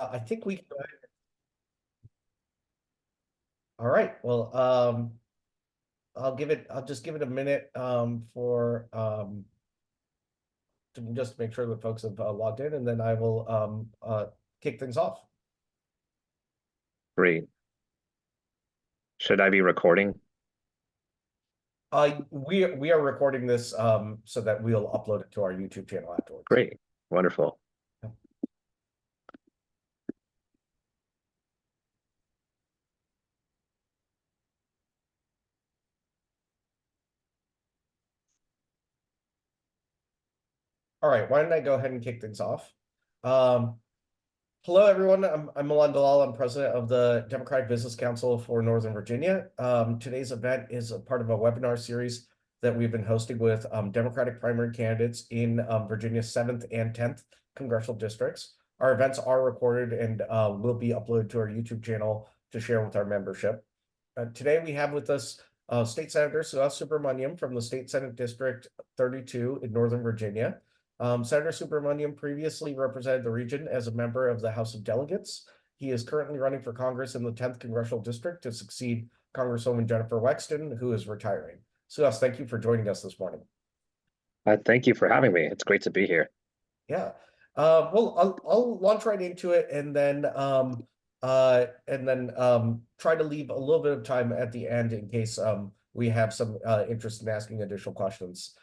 I think we. All right. Well, I'll just give it a minute for to just make sure that folks have logged in, and then I will kick things off. Great. Should I be recording? We are recording this so that we'll upload it to our YouTube channel afterwards. Great. Wonderful. All right, why don't I go ahead and kick things off? Um, Hello, everyone. I'm Milan Dalal. I'm president of the Democratic Business Council for Northern Virginia. Today's event is a part of a webinar series that we've been hosting with Democratic primary candidates in Virginia's 7th and 10th congressional districts. Our events are recorded and will be uploaded to our YouTube channel to share with our membership. Today we have with us State Senator Suhas Subramanyam from the State Senate District 32 in Northern Virginia. Senator Subramanyam previously represented the region as a member of the House of Delegates. He is currently running for Congress in the 10th Congressional District to succeed Congresswoman Jennifer Wexton, who is retiring. Suhas, thank you for joining us this morning. Thank you for having me. It's great to be here. Yeah. Well, I'll launch right into it and then try to leave a little bit of time at the end in case we have some interest in asking additional questions.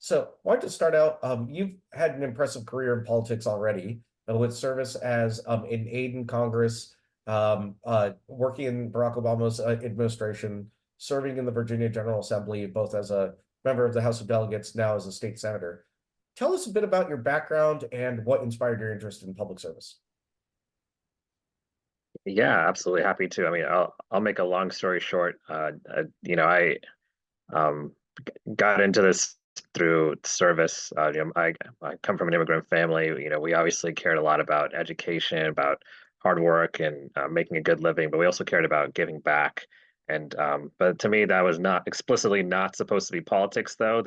So I wanted to start out, you've had an impressive career in politics already, with service as an aide in Congress, working in Barack Obama's administration, serving in the Virginia General Assembly, both as a member of the House of Delegates, now as a state senator. Tell us a bit about your background and what inspired your interest in public service. Yeah, absolutely happy to. I mean, I'll make a long story short. I um, got into this through service. I come from an immigrant family. We obviously cared a lot about education, about hard work, and making a good living, but we also cared about giving back. And but to me, that was not explicitly not supposed to be politics, though.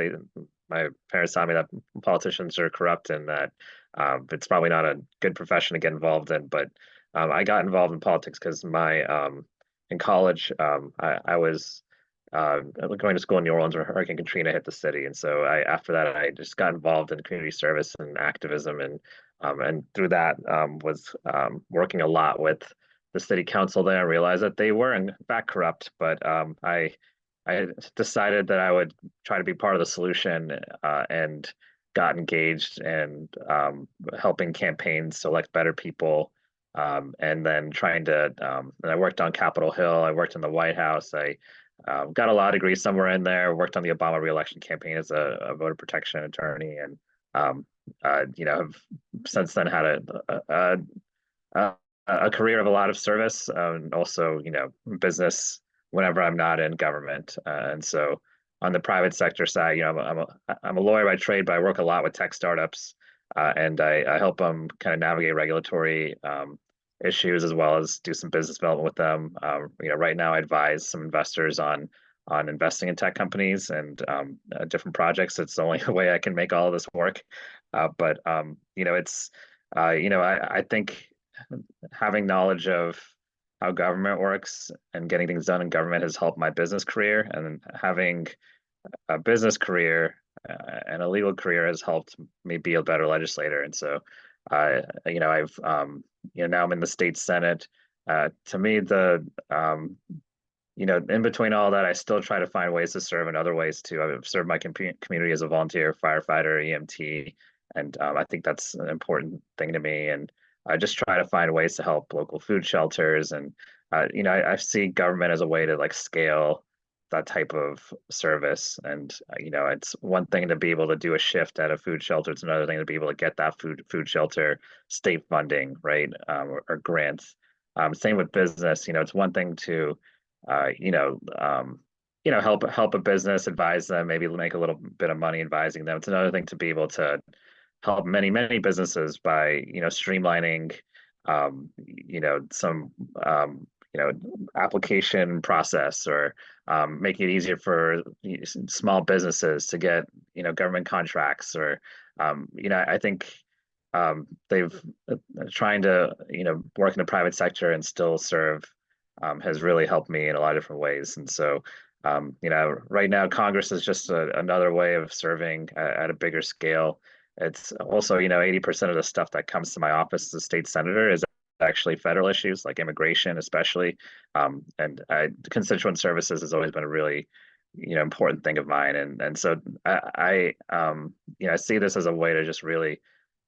My parents taught me that politicians are corrupt and that it's probably not a good profession to get involved in. But I got involved in politics because my in college I was going to school in New Orleans when Hurricane Katrina hit the city, and so after that I just got involved in community service and activism, and through that was working a lot with the city council there and realized that they were in fact corrupt, but I decided that I would try to be part of the solution and got engaged and helping campaigns select better people. And then and I worked on Capitol Hill. I worked in the White House. I got a law degree somewhere in there. Worked on the Obama reelection campaign as a voter protection attorney, and have since then had a, a career of a lot of service, and also business whenever I'm not in government. And so on the private sector side, I'm a lawyer by trade, but I work a lot with tech startups, and I help them kind of navigate regulatory issues as well as do some business development with them. Right now I advise some investors on investing in tech companies and different projects. It's the only way I can make all of this work. But it's I think having knowledge of how government works and getting things done in government has helped my business career, and having a business career and a legal career has helped me be a better legislator. And so, I've now I'm in the state senate. To me, in between all that, I still try to find ways to serve in other ways too. I've served my community as a volunteer firefighter, EMT, and I think that's an important thing to me. And I just try to find ways to help local food shelters, and I see government as a way to like scale that type of service. And it's one thing to be able to do a shift at a food shelter. It's another thing to be able to get that food shelter state funding, right, or grants. Same with business. It's one thing to uh, you know, um, help a business, advise them, maybe make a little bit of money advising them. It's another thing to be able to help many businesses by streamlining some application process, or making it easier for small businesses to get government contracts, or I think they've trying to work in the private sector and still serve has really helped me in a lot of different ways. And so right now Congress is just another way of serving at a bigger scale. It's also 80% of the stuff that comes to my office as a state senator is actually federal issues like immigration, especially. And constituent services has always been a really important thing of mine. And so I see this as a way to just really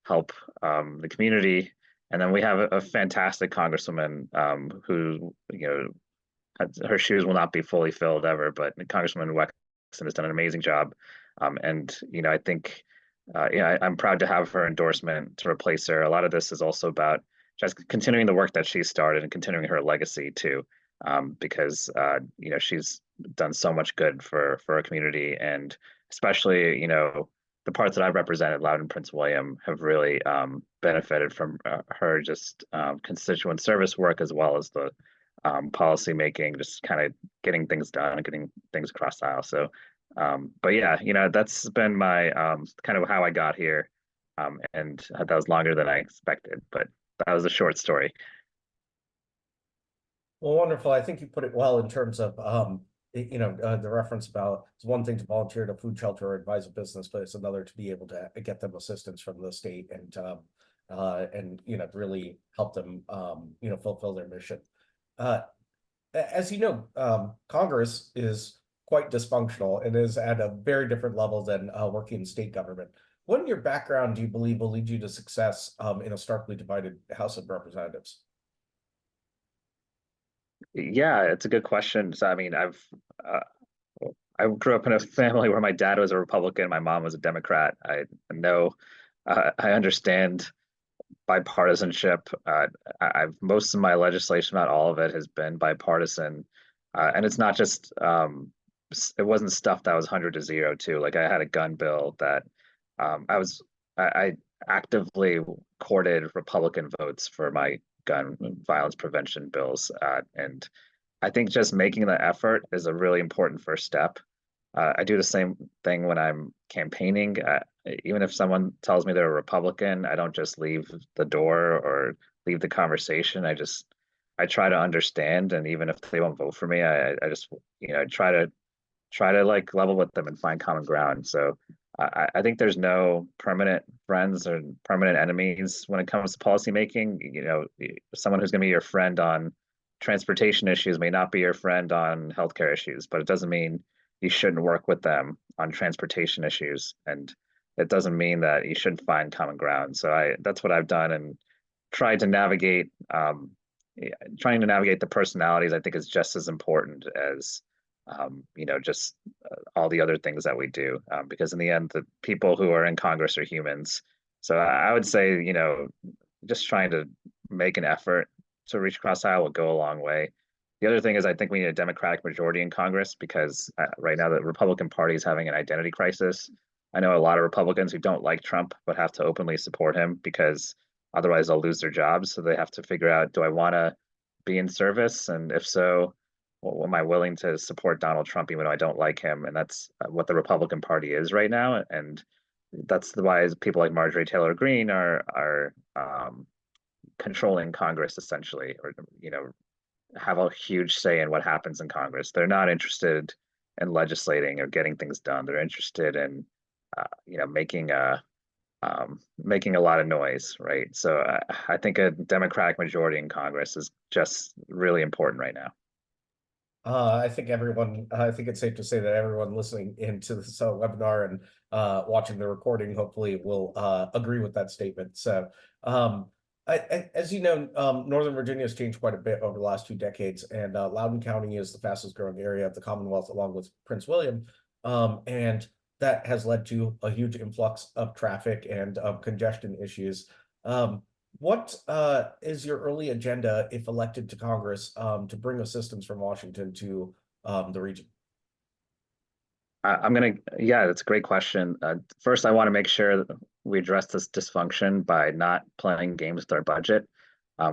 help the community. And then we have a fantastic congresswoman who, her shoes will not be fully filled ever, but Congresswoman Wexton has done an amazing job. And, I think, I'm proud to have her endorsement to replace her. A lot of this is also about just continuing the work that she started and continuing her legacy too, because, she's done so much good for our community. And especially, the parts that I've represented, Loudoun and Prince William, have really benefited from her just constituent service work as well as the policy making, just kind of getting things done and getting things across the aisle. So, but yeah, that's been my kind of how I got here, and that was longer than I expected, but that was a short story. Well, wonderful. I think you put it well in terms of the reference about it's one thing to volunteer at a food shelter or advise a business, but it's another to be able to get them assistance from the state and really help them fulfill their mission. As you know, Congress is quite dysfunctional and is at a very different level than working in state government. What in your background do you believe will lead you to success in a starkly divided House of Representatives? Yeah, it's a good question. So, I mean, uh, I grew up in a family where my dad was a Republican, my mom was a Democrat. I know, I understand bipartisanship. I've most of my legislation, not all of it, has been bipartisan, and it's not just it wasn't stuff that was 100 to 0 too. Like I had a gun bill that I actively courted Republican votes for my gun violence prevention bills, and I think just making the effort is a really important first step. I do the same thing when I'm campaigning. Even if someone tells me they're a Republican, I don't just leave the door or leave the conversation. I try to understand, and even if they won't vote for me, I just try to like level with them and find common ground. So I think there's no permanent friends or permanent enemies when it comes to policy making. Someone who's going to be your friend on transportation issues may not be your friend on healthcare issues, but it doesn't mean you shouldn't work with them on transportation issues. And it doesn't mean that you shouldn't find common ground. So that's what I've done and tried to navigate. Trying to navigate the personalities, I think, is just as important as just all the other things that we do. Because in the end, the people who are in Congress are humans. So I would say, just trying to make an effort to reach across the aisle will go a long way. The other thing is, I think we need a Democratic majority in Congress because right now the Republican Party is having an identity crisis. I know a lot of Republicans who don't like Trump but have to openly support him because otherwise they'll lose their jobs. So they have to figure out, do I want to be in service? And if so, well, am I willing to support Donald Trump even though I don't like him? And that's what the Republican Party is right now. And that's why people like Marjorie Taylor Greene are controlling Congress essentially, or have a huge say in what happens in Congress. They're not interested in legislating or getting things done. They're interested in making a lot of noise, right? So I think a Democratic majority in Congress is just really important right now. I think it's safe to say that everyone listening into this webinar and watching the recording hopefully will agree with that statement. So, as you know, Northern Virginia has changed quite a bit over the last 2 decades, and Loudoun County is the fastest growing area of the Commonwealth, along with Prince William, and that has led to a huge influx of traffic and congestion issues. What is your early agenda if elected to Congress to bring assistance from Washington to the region? Yeah, that's a great question. First, I want to make sure that we address this dysfunction by not playing games with our budget.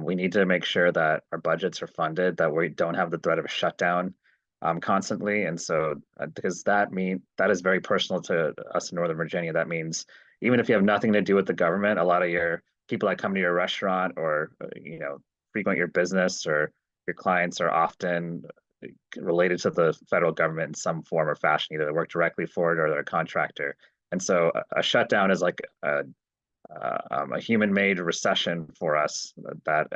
We need to make sure that our budgets are funded, that we don't have the threat of a shutdown constantly. And so, because that is very personal to us in Northern Virginia. That means, even if you have nothing to do with the government, a lot of your people that come to your restaurant or frequent your business or your clients are often related to the federal government in some form or fashion. Either they work directly for it or they're a contractor. And so a shutdown is like a human-made recession for us that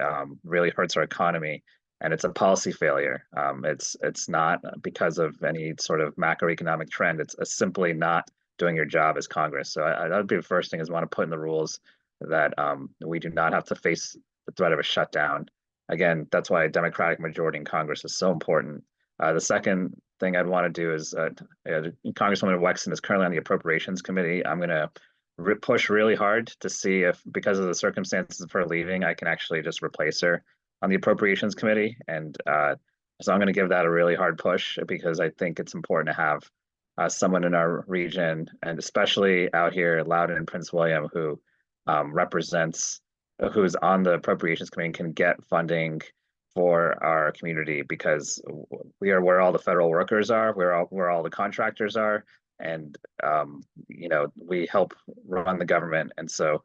really hurts our economy, and it's a policy failure. It's not because of any sort of macroeconomic trend. It's simply not doing your job as Congress. So that would be the first thing is want to put in the rules that we do not have to face the threat of a shutdown. Again, that's why a Democratic majority in Congress is so important. The second thing I'd want to do is Congresswoman Wexton is currently on the Appropriations Committee. I'm going to push really hard to see if, because of the circumstances of her leaving, I can actually just replace her on the Appropriations Committee. And so I'm going to give that a really hard push because I think it's important to have someone in our region, and especially out here, Loudoun and Prince William, who represents, who's on the Appropriations Committee and can get funding for our community, because we are where all the federal workers are, where all the contractors are, and we help run the government, and so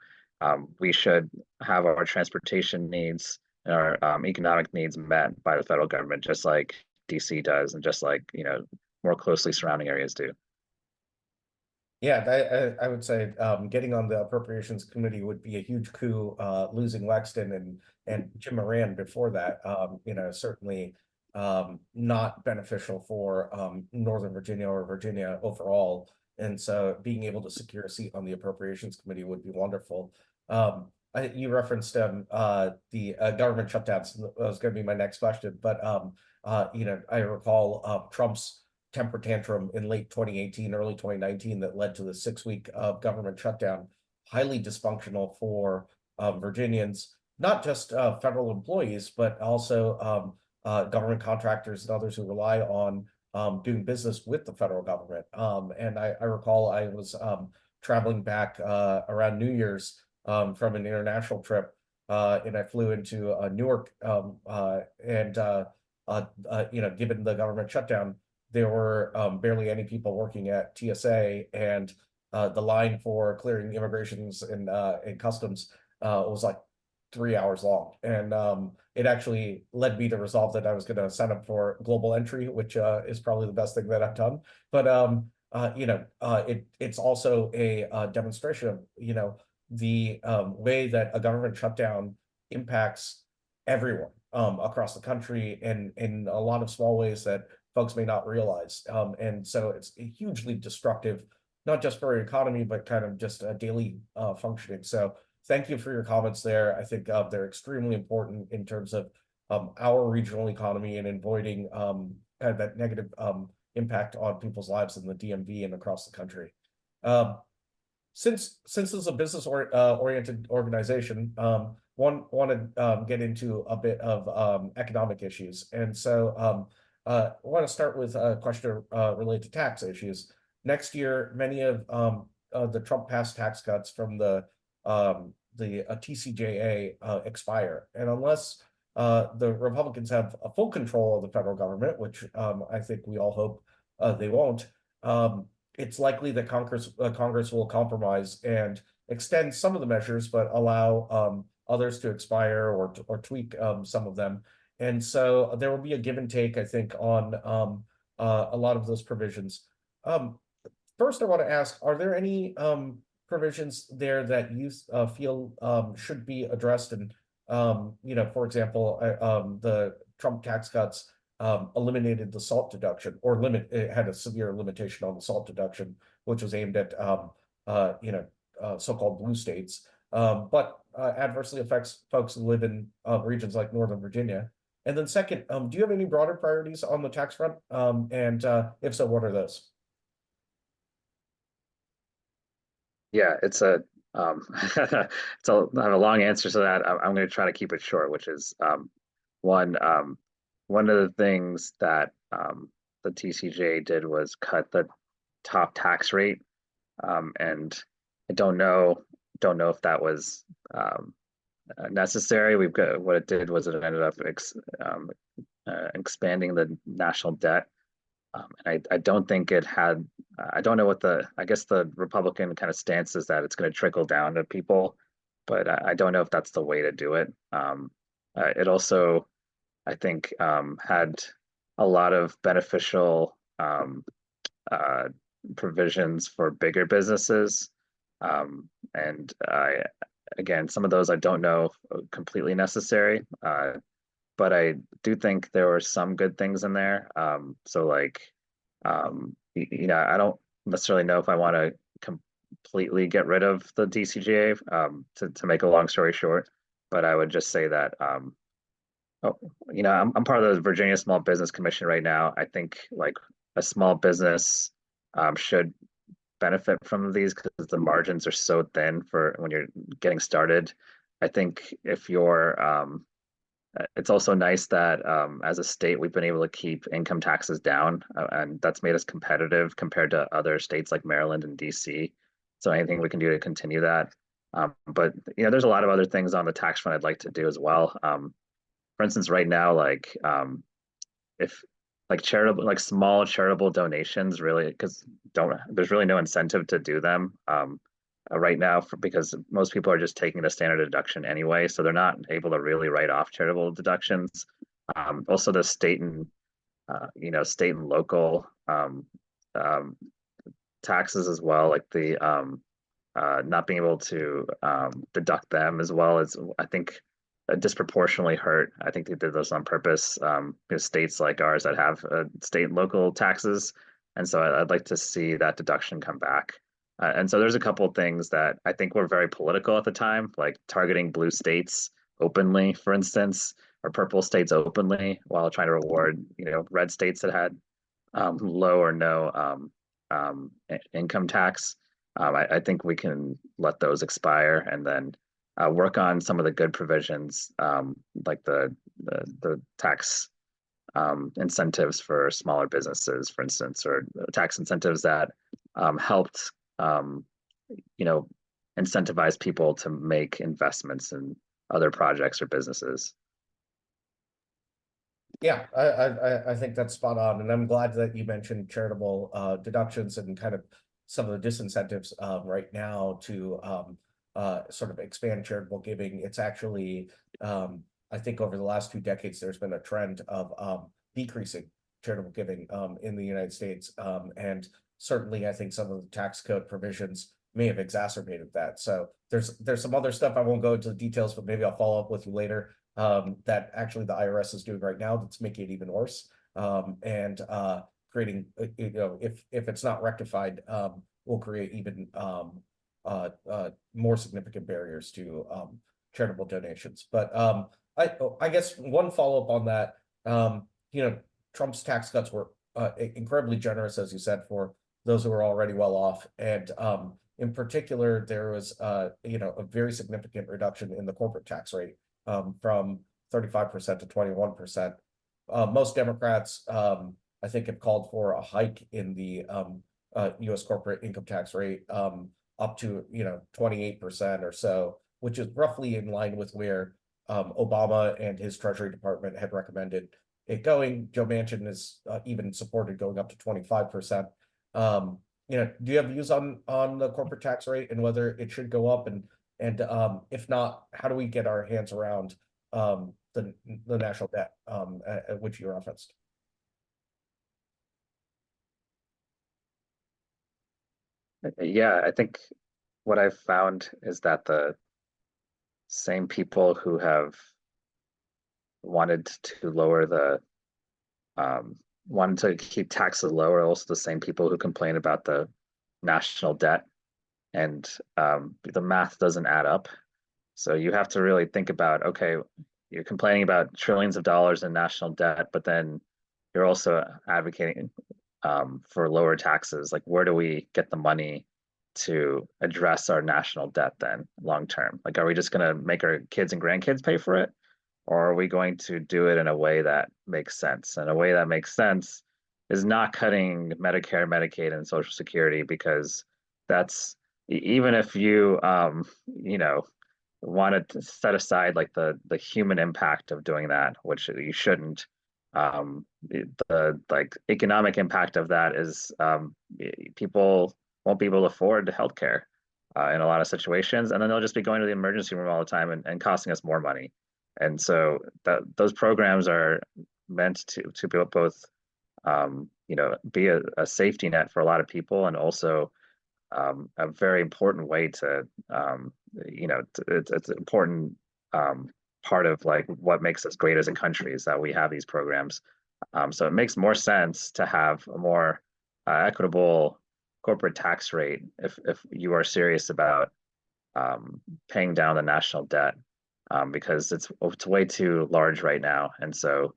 we should have our transportation needs and our economic needs met by the federal government, just like DC does, and just like more closely surrounding areas do. Yeah, I would say getting on the Appropriations Committee would be a huge coup. Losing Wexton and Jim Moran before that, certainly not beneficial for Northern Virginia or Virginia overall. And so being able to secure a seat on the Appropriations Committee would be wonderful. You referenced the government shutdowns. That was going to be my next question, but I recall Trump's temper tantrum in late 2018, early 2019 that led to the 6-week government shutdown, highly dysfunctional for Virginians, not just federal employees, but also government contractors and others who rely on doing business with the federal government. And I recall I was traveling back around New Year's from an international trip, and I flew into Newark, and given the government shutdown, there were barely any people working at TSA, and the line for clearing immigrations and customs was like 3 hours long. And it actually led me to resolve that I was going to sign up for global entry, which is probably the best thing that I've done. But it's also a demonstration of the way that a government shutdown impacts everyone across the country, and in a lot of small ways that folks may not realize. And so it's hugely destructive, not just for our economy, but kind of just daily functioning. So thank you for your comments there. I think they're extremely important in terms of our regional economy and avoiding kind of that negative impact on people's lives in the DMV and across the country. Since this is a business oriented organization, want to get into a bit of economic issues. And so I want to start with a question related to tax issues. Next year, many of the Trump passed tax cuts from the TCJA expire, and unless the Republicans have a full control of the federal government, which I think we all hope they won't, it's likely that Congress will compromise and extend some of the measures, but allow others to expire or tweak some of them. And so there will be a give and take, I think, on a lot of those provisions. First, I want to ask, are there any provisions there that you feel should be addressed? And, for example, the Trump tax cuts eliminated the SALT deduction, or it had a severe limitation on the SALT deduction, which was aimed at so-called blue states, but adversely affects folks who live in regions like Northern Virginia. And then second, do you have any broader priorities on the tax front? And if so, what are those? Yeah, it's a I have a long answer to that. I'm going to try to keep it short, which is one one of the things that the TCJ did was cut the top tax rate, and I don't know if that was necessary. We've got, what it did was it ended up expanding the national debt And I don't think it had, I don't know what I guess the Republican kind of stance is that it's going to trickle down to people, but I don't know if that's the way to do it. It also, I think, had a lot of beneficial uh, provisions for bigger businesses. And again, some of those I don't know completely necessary. But I do think there were some good things in there. So like, I don't necessarily know if I want to completely get rid of the DCGA, to make a long story short, but I would just say that, oh, I'm part of the Virginia Small Business Commission right now. I think like a small business, should benefit from these because the margins are so thin for when you're getting started. I think if you're, it's also nice that, as a state, we've been able to keep income taxes down, and that's made us competitive compared to other states like Maryland and DC. So anything we can do to continue that. But there's a lot of other things on the tax front I'd like to do as well. For instance, right now, like, if like charitable, like small charitable donations, really, because don't there's really no incentive to do them, right now, because most people are just taking the standard deduction anyway, so they're not able to really write off charitable deductions. Also, the state and local, um, taxes as well, like the, not being able to, deduct them as well as, I think, disproportionately hurt. I think they did this on purpose, because states like ours that have, state and local taxes, and so I'd like to see that deduction come back. And so there's a couple of things that I think were very political at the time, like targeting blue states openly, for instance, or purple states openly, while trying to reward, red states that had, low or no, income tax. I think we can let those expire and then, work on some of the good provisions, like the tax, incentives for smaller businesses, for instance, or tax incentives that, helped, you know, incentivize people to make investments in other projects or businesses. Yeah, I think that's spot on, and I'm glad that you mentioned charitable deductions and kind of some of the disincentives right now to sort of expand charitable giving. It's actually I think over the last 2 decades there's been a trend of decreasing charitable giving in the United States, and certainly I think some of the tax code provisions may have exacerbated that. So there's some other stuff I won't go into the details, but maybe I'll follow up with you later, that actually the IRS is doing right now that's making it even worse, and creating, if it's not rectified, will create even more significant barriers to charitable donations. But I guess one follow up on that, Trump's tax cuts were incredibly generous, as you said, for those who are already well off, and in particular, there was a very significant reduction in the corporate tax rate, from 35% to 21%. Most Democrats, I think, have called for a hike in the U.S. corporate income tax rate, up to 28% or so, which is roughly in line with where Obama and his Treasury Department had recommended it going. Joe Manchin has even supported going up to 25%. Do you have views on the corporate tax rate and whether it should go up, and if not, how do we get our hands around the national debt, at which you referenced? Yeah, I think what I've found is that the same people who have wanted to lower the, wanted to keep taxes low are also the same people who complain about the national debt, and, the math doesn't add up. So you have to really think about, okay, you're complaining about trillions of dollars in national debt, but then you're also advocating, for lower taxes. Like, where do we get the money to address our national debt then long term? Like, are we just going to make our kids and grandkids pay for it? Or are we going to do it in a way that makes sense? And a way that makes sense is not cutting Medicare, Medicaid, and Social Security, because that's, even if you, wanted to set aside like the human impact of doing that, which you shouldn't. the like economic impact of that is people won't be able to afford healthcare in a lot of situations, and then they'll just be going to the emergency room all the time and costing us more money. And so those programs are meant to be both be a safety net for a lot of people, and also a very important way to it's an important um, part of like what makes us great as a country is that we have these programs. So it makes more sense to have a more equitable corporate tax rate if you are serious about paying down the national debt, because it's way too large right now, and so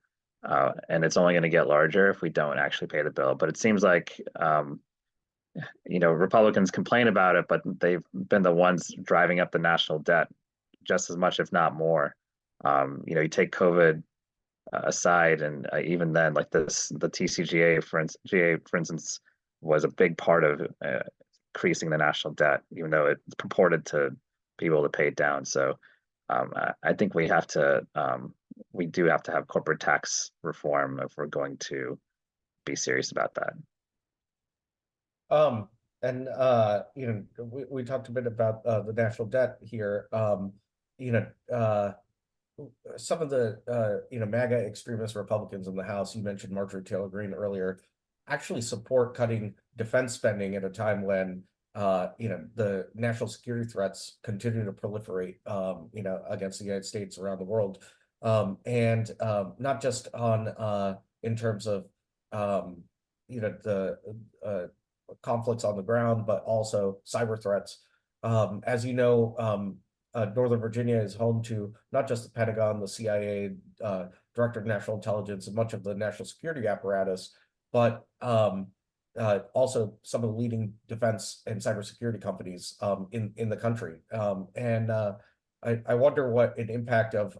and it's only going to get larger if we don't actually pay the bill. But it seems like Republicans complain about it, but they've been the ones driving up the national debt just as much, if not more. You take COVID aside, and even then, like the TCGA, for instance, was a big part of increasing the national debt, even though it's purported to be able to pay it down. So I think we do have to have corporate tax reform if we're going to be serious about that. Um, and we talked a bit about the national debt here. You know, some of the MAGA extremist Republicans in the House, you mentioned Marjorie Taylor Greene earlier, actually support cutting defense spending at a time when the national security threats continue to proliferate against the United States around the world. And not just on in terms of the conflicts on the ground, but also cyber threats. As you know, Northern Virginia is home to not just the Pentagon, the CIA, Director of National Intelligence, and much of the national security apparatus, but also some of the leading defense and cybersecurity companies in the country. And I wonder what an impact of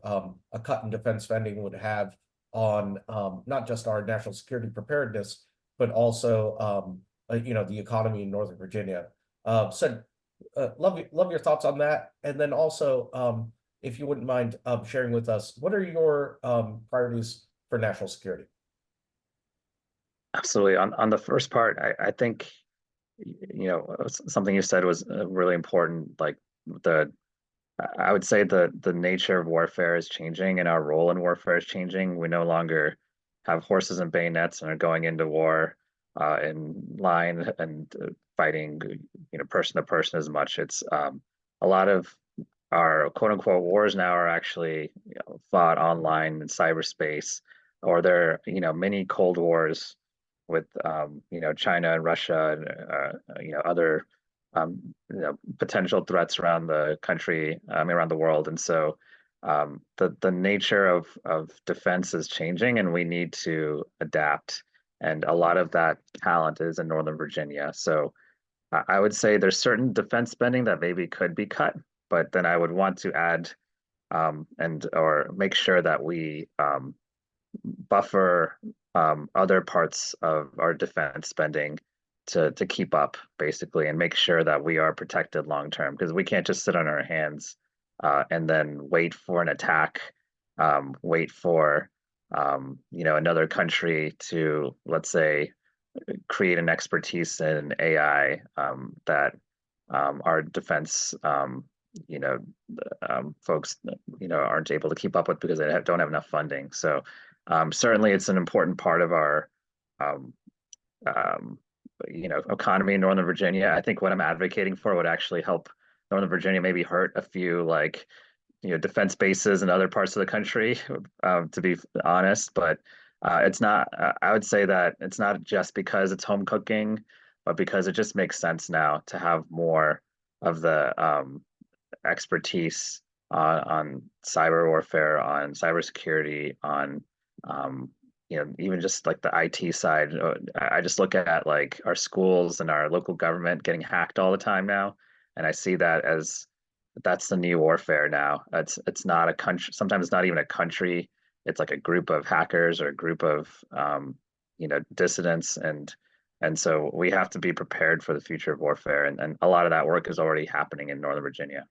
a cut in defense spending would have on not just our national security preparedness, but also the economy in Northern Virginia. So love your thoughts on that. And then also, if you wouldn't mind sharing with us, what are your priorities for national security? Absolutely. On the first part, I think something you said was really important. Like the I would say the nature of warfare is changing and our role in warfare is changing. We no longer have horses and bayonets and are going into war in line and fighting, person to person as much. It's a lot of our quote unquote wars now are actually fought online in cyberspace, or they're mini Cold Wars with China and Russia and other potential threats around the country, around the world. And so the nature of defense is changing, and we need to adapt. And a lot of that talent is in Northern Virginia. So I would say there's certain defense spending that maybe could be cut, but then I would want to add and or make sure that we buffer other parts of our defense spending to keep up basically, and make sure that we are protected long term, because we can't just sit on our hands and then wait for an attack, wait for another country to, let's say, create an expertise in AI that our defense you know folks aren't able to keep up with because they don't have enough funding. So certainly it's an important part of our um, um, economy in Northern Virginia. I think what I'm advocating for would actually help Northern Virginia, maybe hurt a few like defense bases in other parts of the country, to be honest. But it's not. I would say that it's not just because it's home cooking, but because it just makes sense now to have more of the expertise on cyber warfare, on cybersecurity, on even just like the IT side. I just look at like our schools and our local government getting hacked all the time now, and I see that as that's the new warfare now. It's not a country. Sometimes it's not even a country. It's like a group of hackers or a group of dissidents, and so we have to be prepared for the future of warfare, and a lot of that work is already happening in Northern Virginia.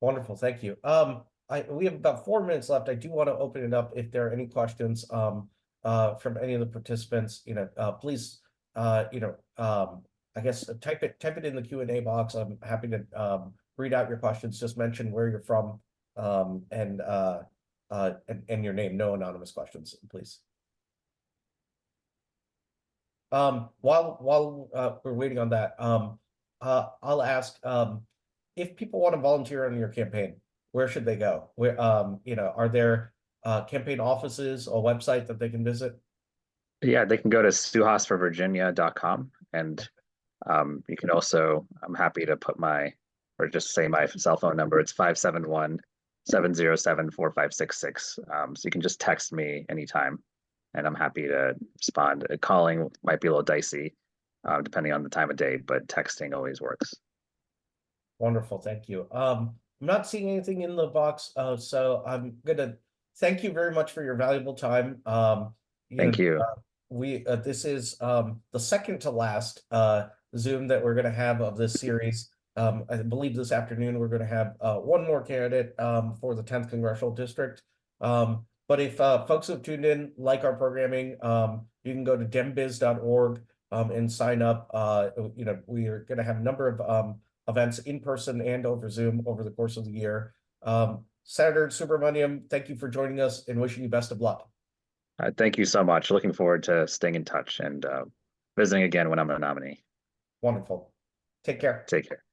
Wonderful, thank you. we have about 4 minutes left. I do want to open it up if there are any questions from any of the participants. Please I guess type it in the Q&A box. I'm happy to read out your questions. Just mention where you're from and your name. No anonymous questions, please. While we're waiting on that, I'll ask if people want to volunteer on your campaign, where should they go? Where are there campaign offices or website that they can visit? Yeah, they can go to suhasforvirginia.com, and you can also, I'm happy to put or just say my cell phone number. It's 571-707-4566. So you can just text me anytime, and I'm happy to respond. Calling might be a little dicey, depending on the time of day, but texting always works. Wonderful, thank you. I'm not seeing anything in the box, so I'm gonna thank you very much for your valuable time. Thank you. This is the second to last Zoom that we're going to have of this series. I believe this afternoon we're going to have one more candidate for the 10th Congressional District. But if folks who have tuned in like our programming, you can go to DemBiz.org and sign up. We are going to have a number of events in person and over Zoom over the course of the year. Senator Subramanyam, thank you for joining us and wishing you best of luck. Thank you so much. Looking forward to staying in touch and visiting again when I'm a nominee. Wonderful. Take care. Take care.